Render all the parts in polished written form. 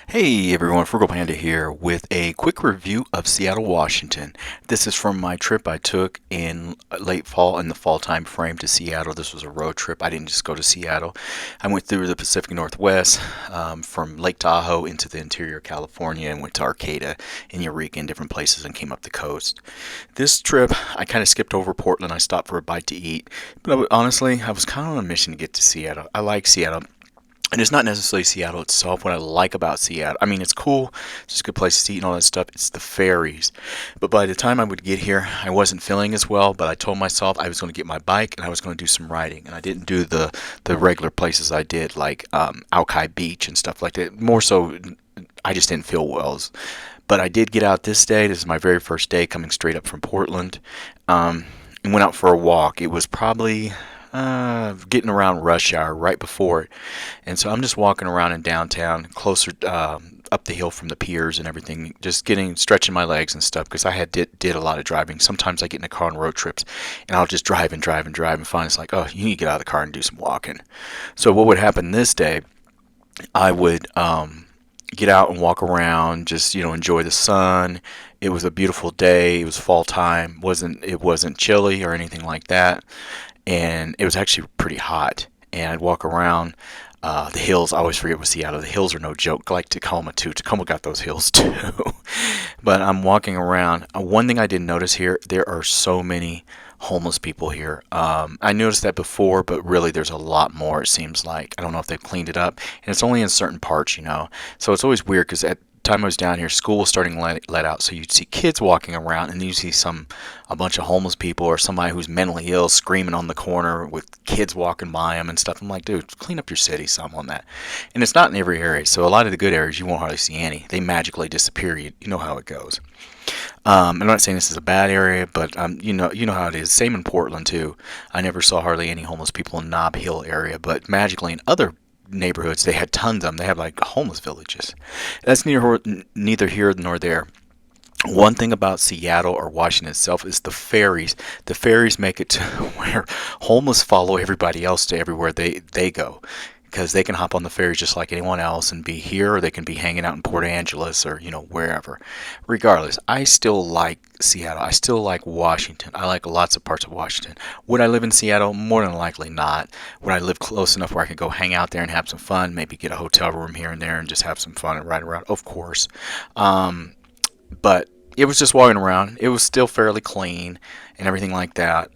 Hey everyone, Frugal Panda here with a quick review of Seattle, Washington. This is from my trip I took in late fall, in the fall time frame to Seattle. This was a road trip. I didn't just go to Seattle. I went through the Pacific Northwest, from Lake Tahoe into the interior California, and went to Arcata and Eureka and different places and came up the coast. This trip, I kind of skipped over Portland. I stopped for a bite to eat, but honestly, I was kind of on a mission to get to Seattle. I like Seattle. And it's not necessarily Seattle itself. What I like about Seattle, I mean, it's cool. It's just a good place to eat and all that stuff. It's the ferries. But by the time I would get here, I wasn't feeling as well. But I told myself I was going to get my bike and I was going to do some riding. And I didn't do the regular places I did, like Alki Beach and stuff like that. More so, I just didn't feel well. But I did get out this day. This is my very first day coming straight up from Portland. And went out for a walk. It was probably getting around rush hour right before it, and so I'm just walking around in downtown, closer up the hill from the piers and everything, just stretching my legs and stuff because I had did a lot of driving. Sometimes I get in a car on road trips, and I'll just drive and drive and drive, and finally it's like, oh, you need to get out of the car and do some walking. So what would happen this day? I would get out and walk around, just enjoy the sun. It was a beautiful day. It was fall time. It wasn't chilly or anything like that, and it was actually pretty hot. And I'd walk around the hills. I always forget with Seattle, the hills are no joke. Like Tacoma too. Tacoma got those hills too. But I'm walking around. One thing I didn't notice here: there are so many homeless people here. I noticed that before, but really there's a lot more. It seems like I don't know if they've cleaned it up, and it's only in certain parts. So it's always weird because at time I was down here, school was starting to let out, so you'd see kids walking around, and you see a bunch of homeless people or somebody who's mentally ill screaming on the corner with kids walking by them and stuff. I'm like, dude, clean up your city some on that. And it's not in every area, so a lot of the good areas you won't hardly see any. They magically disappear. You know how it goes. I'm not saying this is a bad area, but you know how it is. Same in Portland too. I never saw hardly any homeless people in Nob Hill area, but magically in other neighborhoods they had tons of them. They have like homeless villages. That's neither here nor there. One thing about Seattle or Washington itself is the ferries. The ferries make it to where homeless follow everybody else to everywhere they go, because they can hop on the ferries just like anyone else and be here, or they can be hanging out in Port Angeles or wherever. Regardless, I still like Seattle. I still like Washington. I like lots of parts of Washington. Would I live in Seattle? More than likely not. Would I live close enough where I could go hang out there and have some fun, maybe get a hotel room here and there and just have some fun and ride around? Of course. But it was just walking around. It was still fairly clean and everything like that.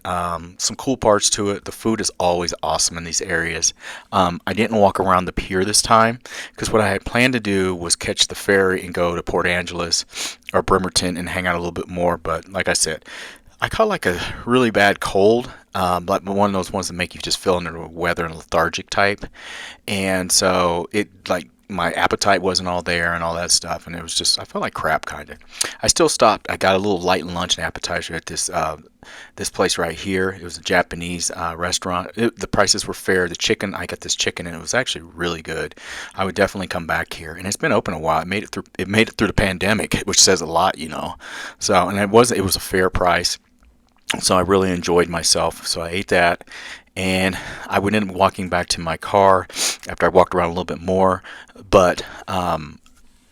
Some cool parts to it. The food is always awesome in these areas. I didn't walk around the pier this time because what I had planned to do was catch the ferry and go to Port Angeles or Bremerton and hang out a little bit more. But like I said, I caught like a really bad cold, but one of those ones that make you just feel under the weather and lethargic type. And so it like my appetite wasn't all there and all that stuff, and it was just I felt like crap kind of. I still stopped. I got a little light lunch and appetizer at this place right here. It was a Japanese restaurant. The prices were fair. The chicken, I got this chicken and it was actually really good. I would definitely come back here, and it's been open a while. It made it through the pandemic, which says a lot. So, and it was a fair price. So I really enjoyed myself. So I ate that, and I would end up walking back to my car after I walked around a little bit more. But and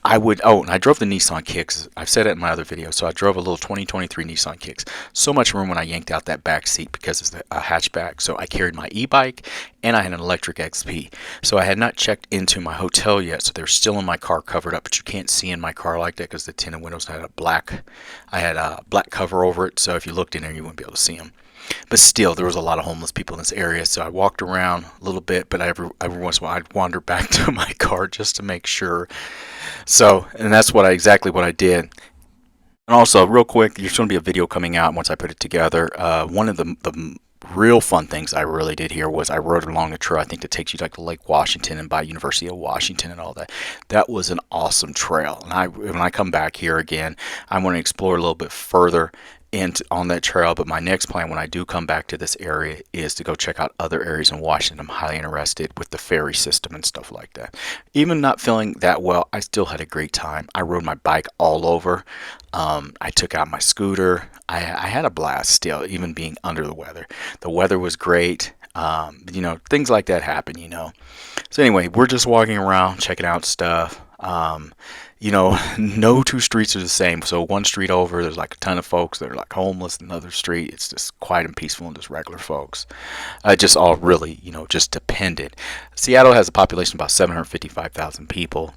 I drove the Nissan Kicks. I've said it in my other video. So I drove a little 2023 Nissan Kicks. So much room when I yanked out that back seat because it's a hatchback. So I carried my e-bike and I had an electric XP. So I had not checked into my hotel yet. So they're still in my car covered up, but you can't see in my car like that because the tinted windows had a black cover over it. So if you looked in there, you wouldn't be able to see them. But still, there was a lot of homeless people in this area, so I walked around a little bit, but every once in a while I'd wander back to my car just to make sure. So, and that's exactly what I did. And also, real quick, there's going to be a video coming out once I put it together. One of the real fun things I really did here was I rode along the trail, I think, that takes you like to Lake Washington and by University of Washington and all that. That was an awesome trail. And when I come back here again, I want to explore a little bit further on that trail. But my next plan when I do come back to this area is to go check out other areas in Washington. I'm highly interested with the ferry system and stuff like that. Even not feeling that well, I still had a great time. I rode my bike all over. I took out my scooter. I had a blast still, even being under the weather. The weather was great. Things like that happen. So anyway, we're just walking around, checking out stuff. You know, no two streets are the same. So one street over, there's like a ton of folks that are like homeless. Another street, it's just quiet and peaceful and just regular folks. Just all really, just dependent. Seattle has a population of about 755,000 people.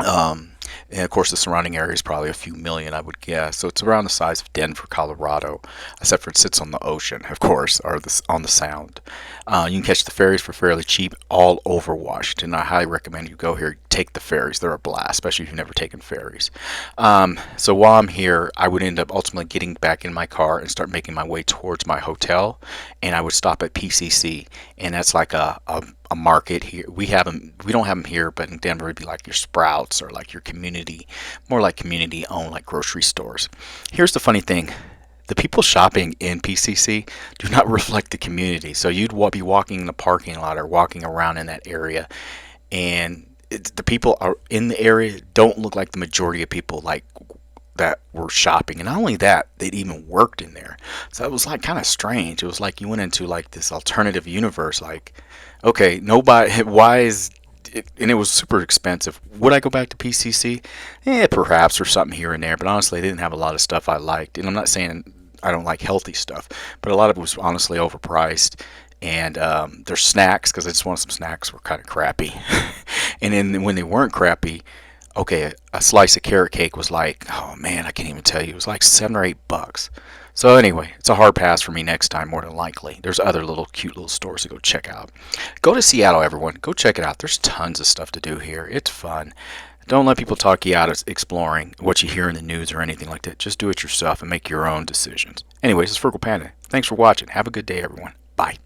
Um, and of course, the surrounding area is probably a few million, I would guess. So it's around the size of Denver, Colorado, except for it sits on the ocean, of course, or on the Sound. You can catch the ferries for fairly cheap all over Washington. I highly recommend you go here, take the ferries. They're a blast, especially if you've never taken ferries. So while I'm here, I would end up ultimately getting back in my car and start making my way towards my hotel, and I would stop at PCC, and that's like a market here. We have them. We don't have them here, but in Denver, it'd be like your Sprouts or like your community, more like community-owned, like grocery stores. Here's the funny thing: the people shopping in PCC do not reflect the community. So you'd be walking in the parking lot or walking around in that area, and the people are in the area don't look like the majority of people like that were shopping. And not only that, they'd even worked in there. So it was like kind of strange. It was like you went into like this alternative universe. Like, okay, nobody, why is it, and it was super expensive. Would I go back to PCC? Perhaps, or something here and there. But honestly, they didn't have a lot of stuff I liked. And I'm not saying I don't like healthy stuff, but a lot of it was honestly overpriced. And their snacks, because I just wanted some snacks, were kind of crappy. And then when they weren't crappy, okay, a slice of carrot cake was like, oh man, I can't even tell you. It was like $7 or $8. So anyway, it's a hard pass for me next time, more than likely. There's other little cute little stores to go check out. Go to Seattle, everyone. Go check it out. There's tons of stuff to do here. It's fun. Don't let people talk you out of exploring what you hear in the news or anything like that. Just do it yourself and make your own decisions. Anyways, it's Frugal Panda. Thanks for watching. Have a good day, everyone. Bye.